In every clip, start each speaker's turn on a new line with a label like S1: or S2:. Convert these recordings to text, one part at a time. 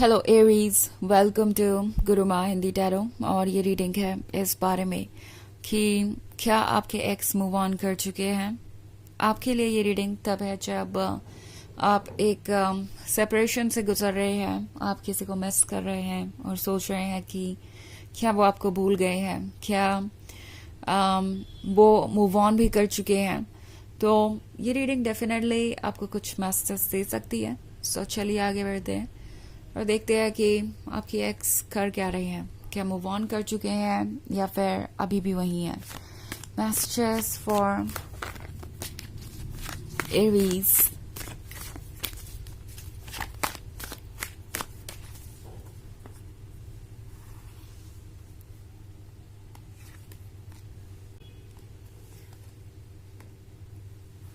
S1: Hello Aries, welcome to Guruma Hindi tarot. और ये reading है इस बारे में कि क्या आपके एक्स मूव ऑन कर चुके हैं। आपके लिए ये रीडिंग तब है जब आप एक सेपरेशन से गुजर रहे हैं, आप किसी को मिस कर रहे हैं और सोच रहे हैं कि क्या वो आपको भूल गए हैं, क्या वो मूव ऑन भी कर चुके हैं। तो ये रीडिंग डेफिनेटली आपको कुछ मैसेज दे सकती है। सो चलिए आगे बढ़ते हैं और देखते हैं कि आपकी एक्स कर क्या रही हैं। क्या मूव ऑन कर चुके हैं या फिर अभी भी वही हैं। Messages for Aries.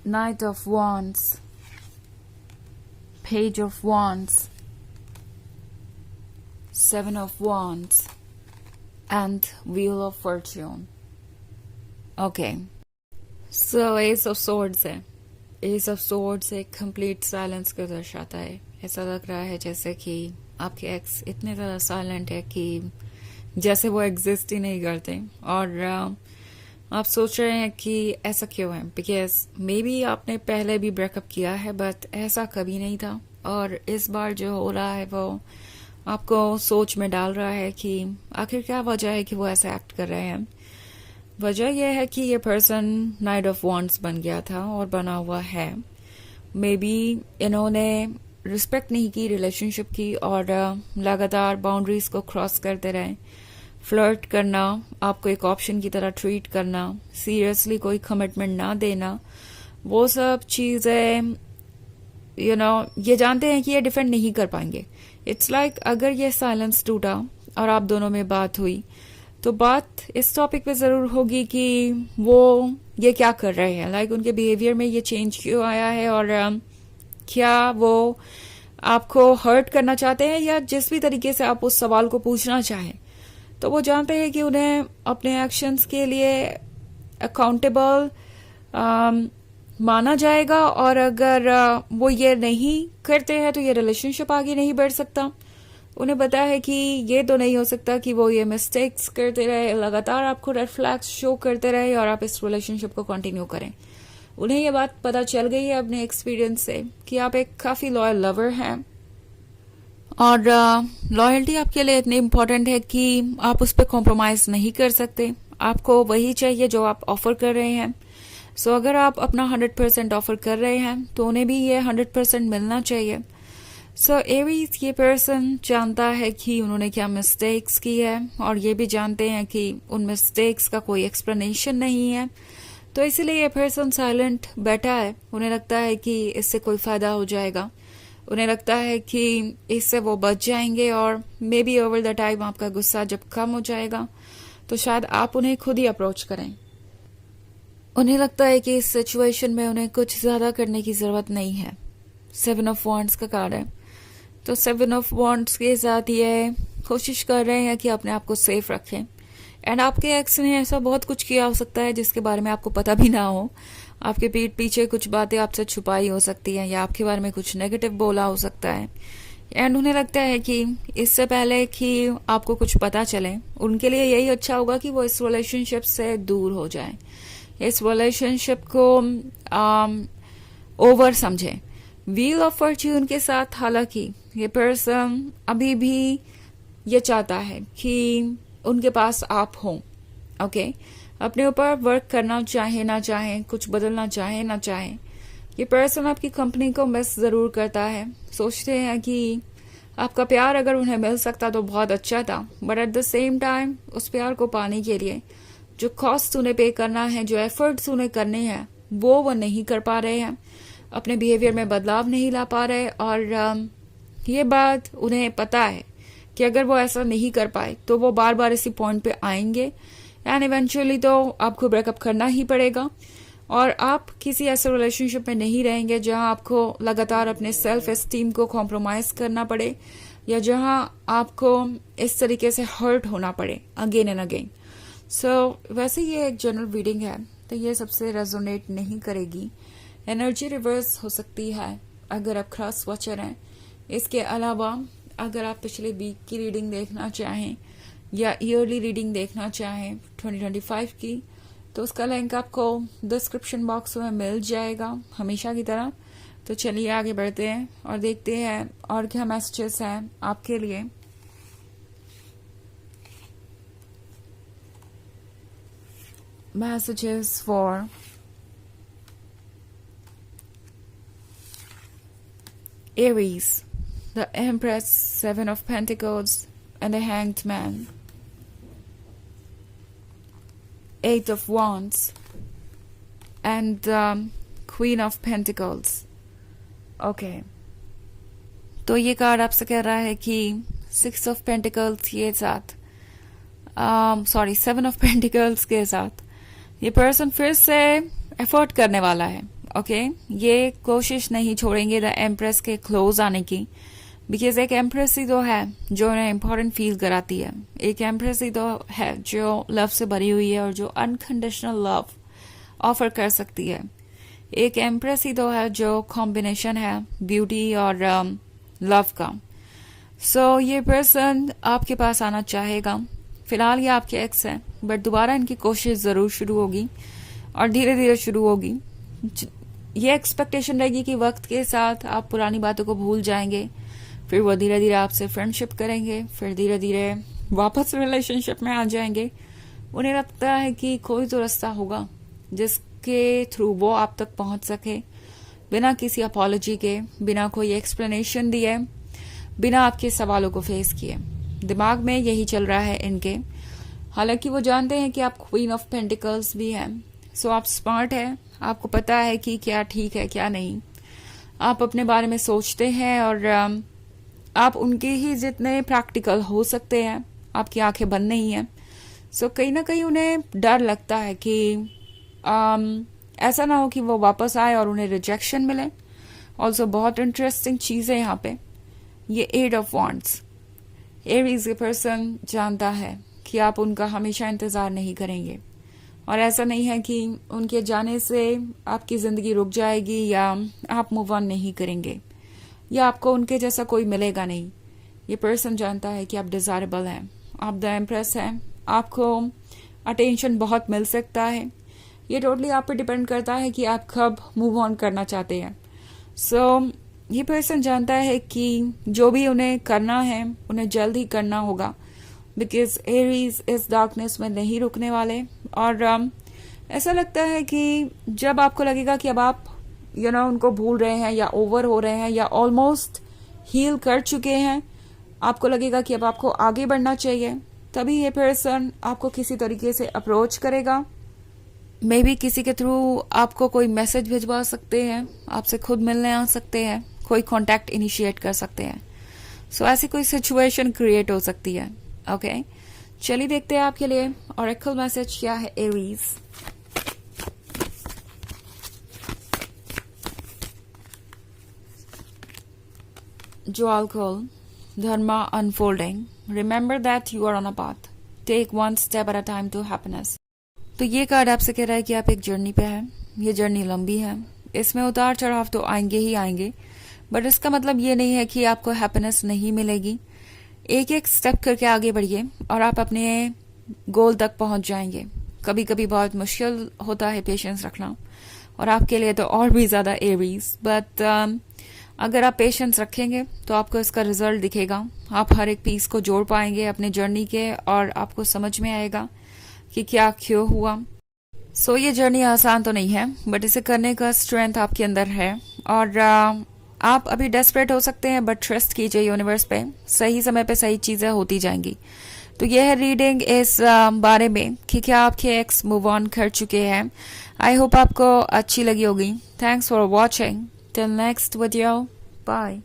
S1: Knight of Wands, Page of Wands, Seven of Wands, and Wheel of Fortune. Okay. So Ace of Swords है। Ace of Swords एक complete silence को दर्शाता है। ऐसा लग रहा है जैसे कि आपके एक्स इतने ज़्यादा साइलेंट है कि जैसे वो एग्जिस्ट ही नहीं करते। और आप सोच रहे हैं कि ऐसा क्यों है, बिकॉज मे बी आपने पहले भी ब्रेकअप किया है बट ऐसा कभी नहीं था। और इस बार जो हो रहा है वो आपको सोच में डाल रहा है कि आखिर क्या वजह है कि वो ऐसा एक्ट कर रहे हैं। वजह यह है कि ये पर्सन नाइट ऑफ वॉन्ड्स बन गया था और बना हुआ है। मे बी इन्होंने रिस्पेक्ट नहीं की रिलेशनशिप की और लगातार बाउंड्रीज को क्रॉस करते रहे। फ्लर्ट करना, आपको एक ऑप्शन की तरह ट्रीट करना, सीरियसली कोई कमिटमेंट ना देना, वो सब चीज़ें ये जानते हैं कि ये डिफेंड नहीं कर पाएंगे। इट्स लाइक अगर ये साइलेंस टूटा और आप दोनों में बात हुई तो बात इस टॉपिक पे ज़रूर होगी कि वो ये क्या कर रहे हैं, लाइक उनके बिहेवियर में ये चेंज क्यों आया है और क्या वो आपको हर्ट करना चाहते हैं या जिस भी तरीके से आप उस सवाल को पूछना चाहें। तो वो जानते हैं कि उन्हें अपने एक्शंस के लिए अकाउंटेबल माना जाएगा और अगर वो ये नहीं करते हैं तो ये रिलेशनशिप आगे नहीं बढ़ सकता। उन्हें पता है कि ये तो नहीं हो सकता कि वो ये मिस्टेक्स करते रहे, लगातार आपको रेड फ्लैग्स शो करते रहे और आप इस रिलेशनशिप को कंटिन्यू करें। उन्हें ये बात पता चल गई है अपने एक्सपीरियंस से कि आप एक काफ़ी लॉयल लवर हैं और लॉयल्टी आपके लिए इतनी इम्पोर्टेंट है कि आप उस पर कॉम्प्रोमाइज नहीं कर सकते। आपको वही चाहिए जो आप ऑफर कर रहे हैं। सो अगर आप अपना 100% ऑफर कर रहे हैं तो उन्हें भी ये 100% मिलना चाहिए। सो एरीज, ये पर्सन जानता है कि उन्होंने क्या मिस्टेक्स की है और ये भी जानते हैं कि उन मिस्टेक्स का कोई एक्सप्लेनेशन नहीं है। तो इसीलिए ये पर्सन साइलेंट बैठा है। उन्हें लगता है कि इससे कोई फायदा हो जाएगा, उन्हें लगता है कि इससे वो बच जाएंगे और may be over the time आपका गुस्सा जब कम हो जाएगा तो शायद आप उन्हें खुद ही अप्रोच करें। उन्हें लगता है कि इस सिचुएशन में उन्हें कुछ ज़्यादा करने की ज़रूरत नहीं है। 7 ऑफ वॉन्ड्स का कार्ड है, तो 7 ऑफ वॉन्ड्स के साथ ये कोशिश कर रहे हैं कि अपने आप को सेफ रखें। एंड आपके एक्स ने ऐसा बहुत कुछ किया हो सकता है जिसके बारे में आपको पता भी ना हो। आपके पीठ पीछे कुछ बातें आपसे छुपाई हो सकती हैं या आपके बारे में कुछ नेगेटिव बोला हो सकता है। एंड उन्हें लगता है कि इससे पहले कि आपको कुछ पता चले उनके लिए यही अच्छा होगा कि वो इस रिलेशनशिप से दूर हो जाए, इस रिलेशनशिप को ओवर समझें। व्हील ऑफ फॉर्च्यून के साथ हालांकि ये पर्सन अभी भी ये चाहता है कि उनके पास आप हों। ओके, अपने ऊपर वर्क करना चाहे ना चाहे, कुछ बदलना चाहे ना चाहे, ये पर्सन आपकी कंपनी को मिस ज़रूर करता है। सोचते हैं कि आपका प्यार अगर उन्हें मिल सकता तो बहुत अच्छा था, but at the same time उस प्यार को पाने के लिए जो कॉस्ट उन्हें पे करना है, जो एफर्ट्स उन्हें करने हैं, वो नहीं कर पा रहे हैं, अपने बिहेवियर में बदलाव नहीं ला पा रहे। और ये बात उन्हें पता है कि अगर वो ऐसा नहीं कर पाए तो वो बार बार इसी पॉइंट पे आएंगे एंड इवेंचुअली तो आपको ब्रेकअप करना ही पड़ेगा और आप किसी ऐसे रिलेशनशिप में नहीं रहेंगे जहां आपको लगातार अपने सेल्फ एस्टीम को कॉम्प्रोमाइज करना पड़े या जहां आपको इस तरीके से हर्ट होना पड़े अगेन एंड अगेन। सो वैसे ये एक जनरल रीडिंग है तो ये सबसे रेजोनेट नहीं करेगी। एनर्जी रिवर्स हो सकती है अगर आप क्रॉस वॉचर हैं। इसके अलावा अगर आप पिछले वीक की रीडिंग देखना चाहें या ईयरली रीडिंग देखना चाहें 2025 की, तो उसका लिंक आपको डिस्क्रिप्शन बॉक्स में मिल जाएगा हमेशा की तरह। तो चलिए आगे बढ़ते हैं और देखते हैं और क्या मैसेजेस हैं आपके लिए। Messages for Aries, the Empress, Seven of Pentacles, and the Hanged Man, Eight of Wands, and the Queen of Pentacles. Okay. तो ये कार्ड आपसे कह रहा है कि सिक्स ऑफ पेंटिकल्स के साथ, सेवन ऑफ पेंटिकल्स के साथ ये पर्सन फिर से एफर्ट करने वाला है। ओके, ये कोशिश नहीं छोड़ेंगे द एम्प्रेस के क्लोज आने की, बिकॉज एक एम्प्रेस ही तो है जो उन्हें इम्पोर्टेंट फील कराती है, एक एम्प्रेस ही तो है जो लव से भरी हुई है और जो अनकंडीशनल लव ऑफर कर सकती है, एक एम्प्रेस ही तो है जो कॉम्बिनेशन है ब्यूटी और लव का। सो ये पर्सन आपके पास आना चाहेगा। फिलहाल ये आपके एक्स है, बट दोबारा इनकी कोशिश जरूर शुरू होगी और धीरे धीरे शुरू होगी। ये एक्सपेक्टेशन रहेगी कि वक्त के साथ आप पुरानी बातों को भूल जाएंगे, फिर वो धीरे धीरे आपसे फ्रेंडशिप करेंगे, फिर धीरे धीरे वापस रिलेशनशिप में आ जाएंगे। उन्हें लगता है कि कोई तो रास्ता होगा जिसके थ्रू वो आप तक पहुंच सके, बिना किसी अपॉलॉजी के, बिना कोई एक्सप्लेनेशन दिए, बिना आपके सवालों को फेस किए। दिमाग में यही चल रहा है इनके। हालांकि वो जानते हैं कि आप क्वीन ऑफ पेंटिकल्स भी हैं, सो आप स्मार्ट हैं, आपको पता है कि क्या ठीक है क्या नहीं। आप अपने बारे में सोचते हैं और आप उनके ही जितने प्रैक्टिकल हो सकते हैं, आपकी आंखें बंद नहीं हैं। सो कहीं ना कहीं उन्हें डर लगता है कि ऐसा ना हो कि वो वापस आए और उन्हें रिजेक्शन मिले। ऑल्सो बहुत इंटरेस्टिंग चीज है यहाँ पे ये एट ऑफ वॉन्ड्स। एरीज के पर्सन जानता है कि आप उनका हमेशा इंतजार नहीं करेंगे, और ऐसा नहीं है कि उनके जाने से आपकी जिंदगी रुक जाएगी या आप मूव ऑन नहीं करेंगे या आपको उनके जैसा कोई मिलेगा नहीं। ये पर्सन जानता है कि आप डिजायरेबल हैं, आप द एम्प्रेस हैं, आपको अटेंशन बहुत मिल सकता है। ये टोटली आप पे डिपेंड करता है कि आप कब मूव ऑन करना चाहते हैं। सो ये पर्सन जानता है कि जो भी उन्हें करना है उन्हें जल्द ही करना होगा, बिकॉज एरीज इस डार्कनेस में नहीं रुकने वाले। और ऐसा लगता है कि जब आपको लगेगा कि अब आप उनको भूल रहे हैं या ओवर हो रहे हैं या ऑलमोस्ट हील कर चुके हैं, आपको लगेगा कि अब आपको आगे बढ़ना चाहिए, तभी ये पर्सन आपको किसी तरीके से अप्रोच करेगा। मे बी किसी के थ्रू आपको कोई मैसेज भिजवा सकते हैं, आपसे खुद मिलने आ सकते हैं, कोई कांटेक्ट इनिशिएट कर सकते हैं। सो ऐसी कोई सिचुएशन क्रिएट हो सकती है। ओके, चलिए देखते हैं आपके लिए ऑरेकल मैसेज क्या है Aries. Joalcol, Dharma unfolding. Remember that you are on a path. Take one step at a time to happiness. तो ये कार्ड आपसे कह रहा है कि आप एक जर्नी पे हैं। ये जर्नी लंबी है, इसमें उतार चढ़ाव तो आएंगे ही आएंगे, बट इसका मतलब ये नहीं है कि आपको हैप्पीनेस नहीं मिलेगी। एक एक स्टेप करके आगे बढ़िए और आप अपने गोल तक पहुंच जाएंगे। कभी कभी बहुत मुश्किल होता है पेशेंस रखना, और आपके लिए तो और भी ज्यादा एरीज, बट अगर आप पेशेंस रखेंगे तो आपको इसका रिजल्ट दिखेगा। आप हर एक पीस को जोड़ पाएंगे अपने जर्नी के, और आपको समझ में आएगा कि क्या क्यों हुआ। सो ये जर्नी आसान तो नहीं है, बट इसे करने का स्ट्रेंथ आपके अंदर है, और आप अभी डेस्परेट हो सकते हैं, बट ट्रस्ट कीजिए यूनिवर्स पे, सही समय पे सही चीजें होती जाएंगी। तो यह है रीडिंग इस बारे में कि क्या आपके एक्स मूव ऑन कर चुके हैं। आई होप आपको अच्छी लगी होगी। Thanks for watching. Till next video, bye.